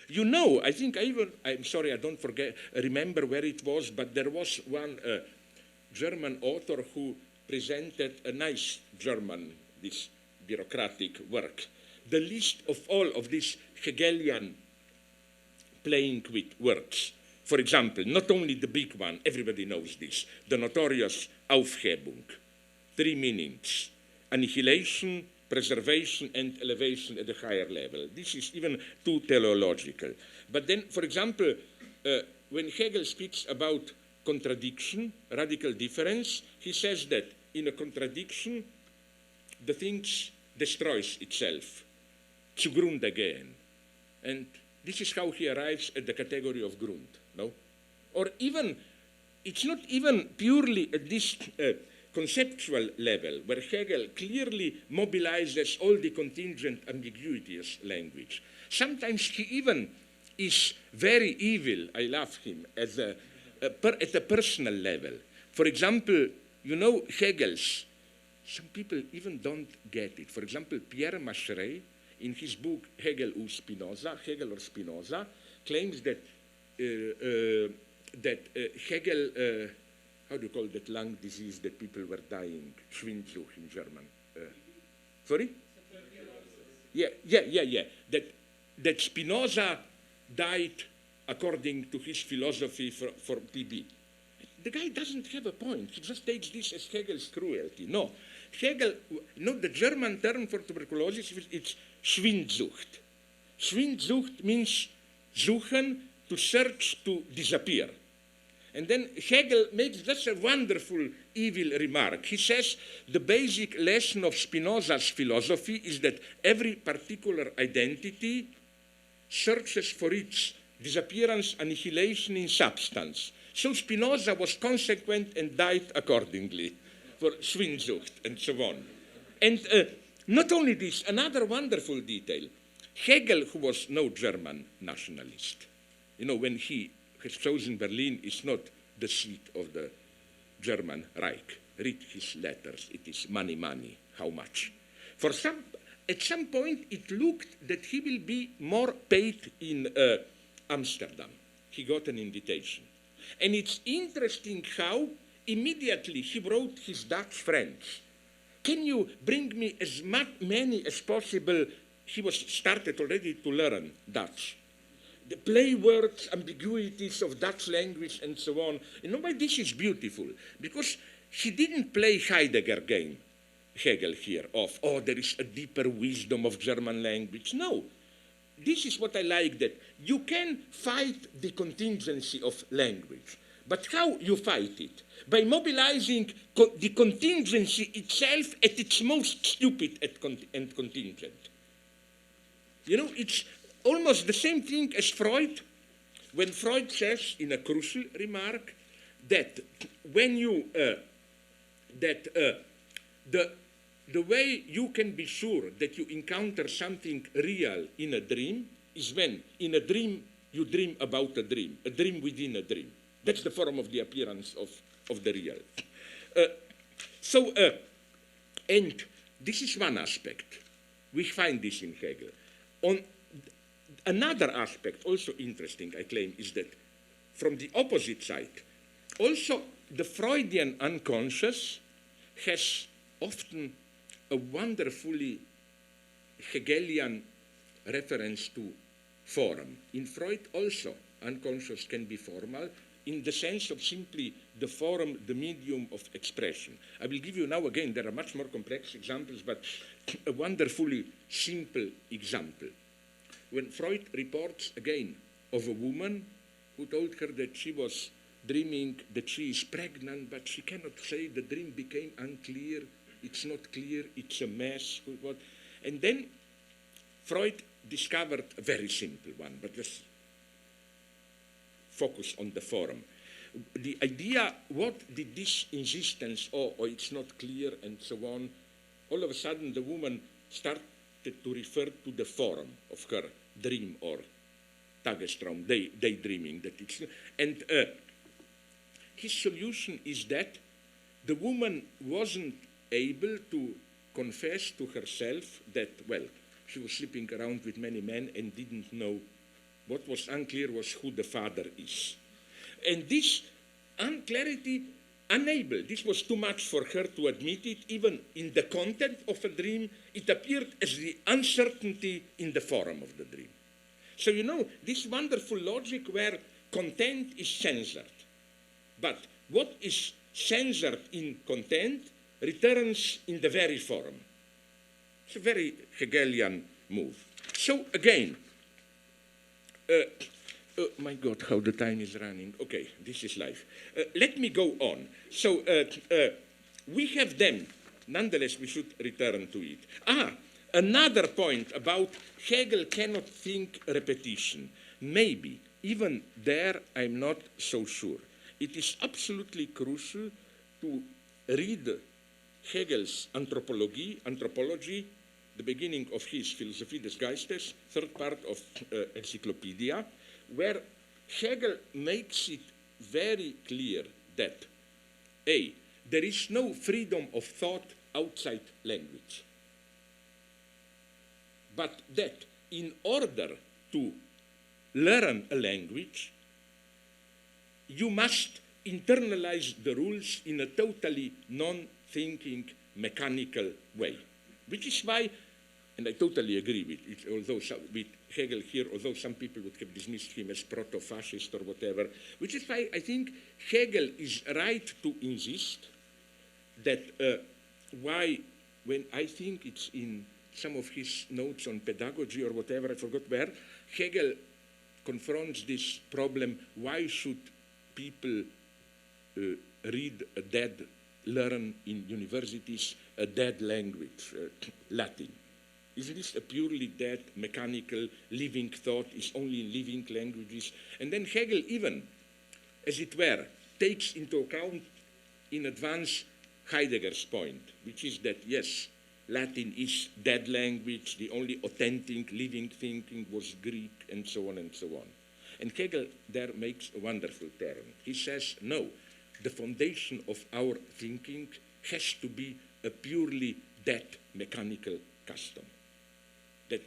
You know, I think I'm sorry, I don't remember where it was, but there was one German author who presented a nice German, this bureaucratic work. The list of all of these Hegelian playing with words. For example, not only the big one, everybody knows this, the notorious Aufhebung, 3 meanings, annihilation, preservation, and elevation at a higher level. This is even too teleological. But then, for example, when Hegel speaks about contradiction, radical difference, he says that in a contradiction, the thing destroys itself, zugrunde gehen. And this is how he arrives at the category of Grund, no? Or even, it's not even purely at this conceptual level, where Hegel clearly mobilizes all the contingent ambiguities language. Sometimes he even is very evil, I love him, at a personal level. For example, you know Hegel's, some people even don't get it. For example, Pierre Macheret, in his book Hegel or Spinoza, claims that Hegel, how do you call that lung disease that people were dying? Schwindsucht in German. Sorry? Yeah. That Spinoza died according to his philosophy for TB. The guy doesn't have a point. He just takes this as Hegel's cruelty. No. Hegel, the German term for tuberculosis, it's Schwindsucht. Schwindsucht means suchen, to search, to disappear. And then Hegel makes just a wonderful evil remark. He says the basic lesson of Spinoza's philosophy is that every particular identity searches for its disappearance, annihilation in substance. So Spinoza was consequent and died accordingly for Schwindsucht and so on. And not only this, another wonderful detail. Hegel, who was no German nationalist, when he has chosen Berlin, is not the seat of the German Reich. Read his letters. It is money, money. How much? At some point, it looked that he will be more paid in Amsterdam. He got an invitation. And it's interesting how immediately he wrote his Dutch friends. Can you bring me as many as possible? He was started already to learn Dutch. The play words, ambiguities of Dutch language, and so on. You know why this is beautiful? Because he didn't play Heidegger game, Hegel here, of, there is a deeper wisdom of German language. No. This is what I like, that you can fight the contingency of language. But how you fight it? By mobilizing the contingency itself at its most stupid and contingent. It's almost the same thing as Freud, when Freud says in a crucial remark that when you, the way you can be sure that you encounter something real in a dream is when in a dream you dream about a dream within a dream. That's the form of the appearance of the real. And this is one aspect. We find this in Hegel. On another aspect, also interesting, I claim, is that from the opposite side, also the Freudian unconscious has often a wonderfully Hegelian reference to form. In Freud also, unconscious can be formal in the sense of simply the form, the medium of expression. I will give you now again, there are much more complex examples, but a wonderfully simple example. When Freud reports again of a woman who told her that she was dreaming that she is pregnant, but she cannot say, the dream became unclear, it's not clear, it's a mess. And then Freud discovered a very simple one, but let's focus on the form. The idea, what did this insistence, it's not clear, and so on, all of a sudden the woman started to refer to the form of her dream or Tagestraum, daydreaming. And his solution is that the woman wasn't able to confess to herself that, well, she was sleeping around with many men and didn't know What was unclear was who the father is. And this unclarity enabled, this was too much for her to admit it, even in the content of a dream, it appeared as the uncertainty in the form of the dream. So you know, this wonderful logic where content is censored, but what is censored in content returns in the very form. It's a very Hegelian move. So again, my God, how the time is running. Okay, this is life. Let me go on. So we have then, nonetheless, we should return to it. Another point about Hegel cannot think repetition. Maybe, even there, I'm not so sure. It is absolutely crucial to read Hegel's anthropology, the beginning of his Philosophie des Geistes, third part of Encyclopedia, where Hegel makes it very clear that, A, there is no freedom of thought outside language, but that in order to learn a language, you must internalize the rules in a totally non-thinking, mechanical way, which is why, and I totally agree with it, although with Hegel here, although some people would have dismissed him as proto-fascist or whatever, which is why I think Hegel is right to insist that why, when I think it's in some of his notes on pedagogy or whatever, I forgot where, Hegel confronts this problem, why should people learn in universities a dead language, Latin? Isn't this a purely dead, mechanical, living thought, is only in living languages? And then Hegel even, as it were, takes into account in advance Heidegger's point, which is that, yes, Latin is dead language, the only authentic living thinking was Greek, and so on and so on. And Hegel there makes a wonderful turn. He says, no, the foundation of our thinking has to be a purely dead mechanical custom. That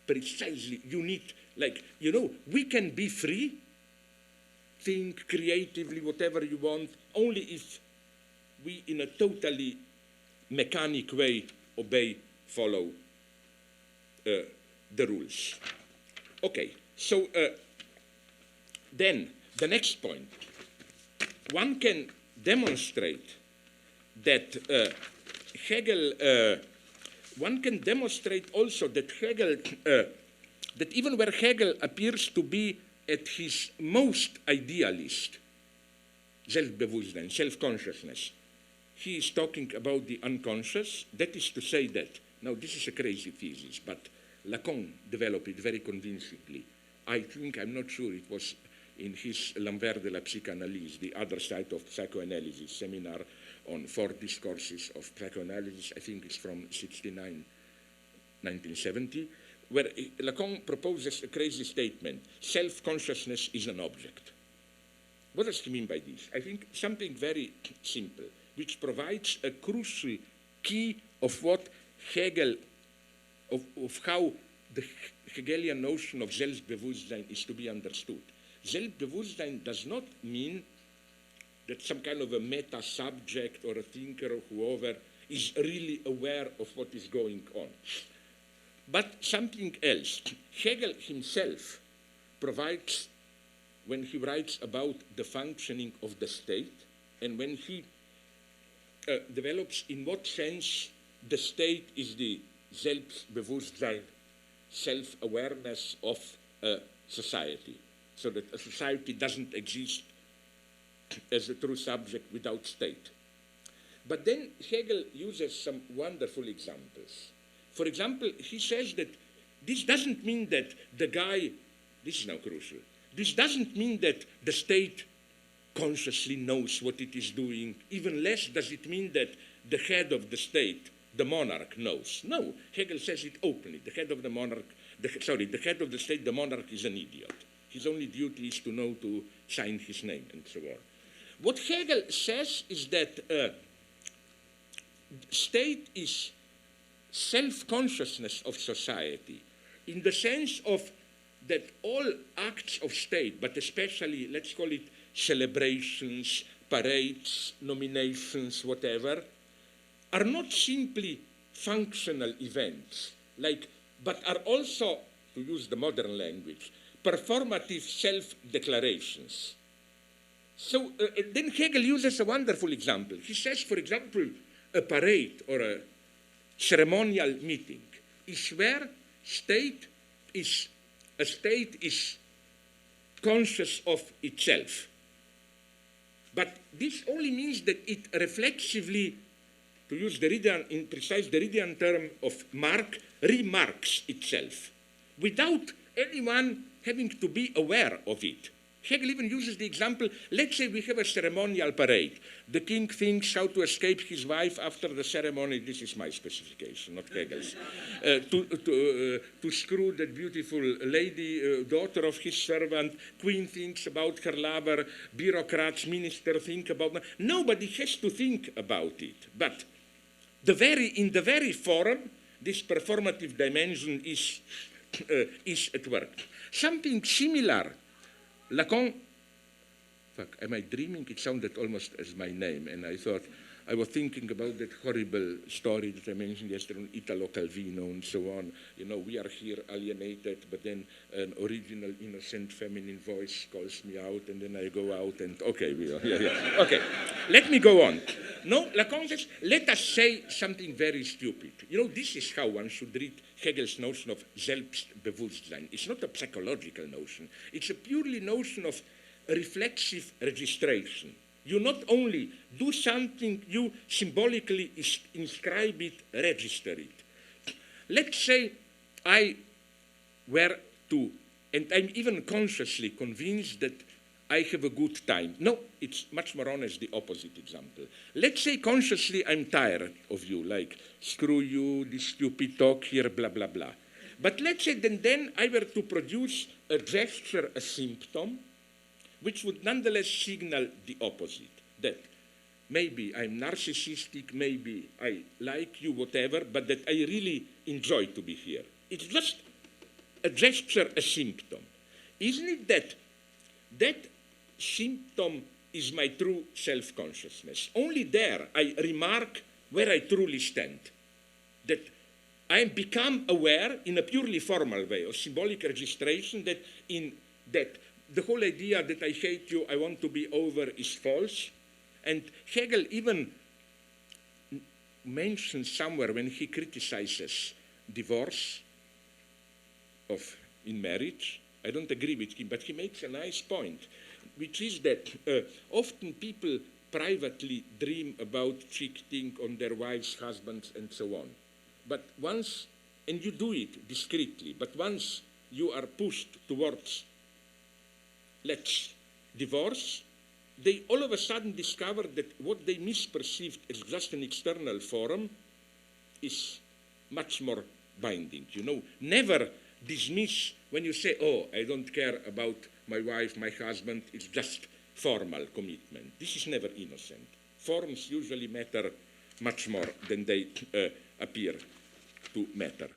precisely you need, like, you know, we can be free, think creatively, whatever you want, only if we in a totally mechanic way follow the rules. Okay, so then the next point. One can demonstrate that one can demonstrate also that Hegel, that even where Hegel appears to be at his most idealist, Selbstbewusstsein, self-consciousness, he is talking about the unconscious. That is to say that, now this is a crazy thesis, but Lacan developed it very convincingly. I think, I'm not sure, it was in his L'Envers de la Psychanalyse, the other side of psychoanalysis, seminar on 4 discourses of psychoanalysis, I think it's from 1970, where Lacan proposes a crazy statement, self-consciousness is an object. What does he mean by this? I think something very simple, which provides a crucial key of what Hegel, of how the Hegelian notion of Selbstbewusstsein is to be understood. Selbstbewusstsein does not mean that some kind of a meta-subject or a thinker or whoever is really aware of what is going on. But something else. Hegel himself provides, when he writes about the functioning of the state, and when he develops in what sense the state is the Selbstbewusstsein, self-awareness of a society, so that a society doesn't exist as a true subject without state. But then Hegel uses some wonderful examples. For example, he says that this doesn't mean that the guy, this is now crucial, this doesn't mean that the state consciously knows what it is doing, even less does it mean that the head of the state, the monarch, knows. No, Hegel says it openly. The head of the monarch, the head of the state, the monarch, is an idiot. His only duty is to know to sign his name and so on. What Hegel says is that state is self-consciousness of society in the sense of that all acts of state, but especially, let's call it celebrations, parades, nominations, whatever, are not simply functional events, but are also, to use the modern language, performative self-declarations. So then Hegel uses a wonderful example. He says, for example, a parade or a ceremonial meeting is where a state is conscious of itself. But this only means that it reflexively, to use in precise Derridean term of mark, remarks itself, without anyone having to be aware of it. Hegel even uses the example, let's say we have a ceremonial parade. The king thinks how to escape his wife after the ceremony. This is my specification, not Hegel's. To screw that beautiful lady, daughter of his servant. Queen thinks about her lover. Bureaucrats, ministers think about... Nobody has to think about it. But in the very forum, this performative dimension is at work. Something similar. Lacan, fuck, am I dreaming? It sounded almost as my name, and I thought, I was thinking about that horrible story that I mentioned yesterday on Italo Calvino and so on. You know, we are here alienated, but then an original, innocent, feminine voice calls me out, and then I go out, and okay, okay. Let me go on. No, Lacan says, let us say something very stupid. You know, this is how one should read Hegel's notion of Selbstbewusstsein. It's not a psychological notion. It's a purely notion of reflexive registration. You not only do something, you symbolically inscribe it, register it. Let's say I were to, and I'm even consciously convinced that I have a good time. No, it's much more honest, the opposite example. Let's say consciously I'm tired of you, like, screw you, this stupid talk here, blah, blah, blah. But let's say then I were to produce a gesture, a symptom, which would nonetheless signal the opposite, that maybe I'm narcissistic, maybe I like you, whatever, but that I really enjoy to be here. It's just a gesture, a symptom. Isn't it that that symptom is my true self-consciousness? Only there I remark where I truly stand, that I become aware in a purely formal way of symbolic registration that the whole idea that I hate you, I want to be over is false. And Hegel even mentions somewhere when he criticizes divorce in marriage, I don't agree with him, but he makes a nice point, which is that often people privately dream about cheating on their wives, husbands, and so on. But once, and you do it discreetly, but once you are pushed towards, let's divorce, they all of a sudden discover that what they misperceived as just an external forum is much more binding. You know, never dismiss when you say, oh, I don't care about my wife, my husband, it's just formal commitment. This is never innocent. Forms usually matter much more than they appear to matter.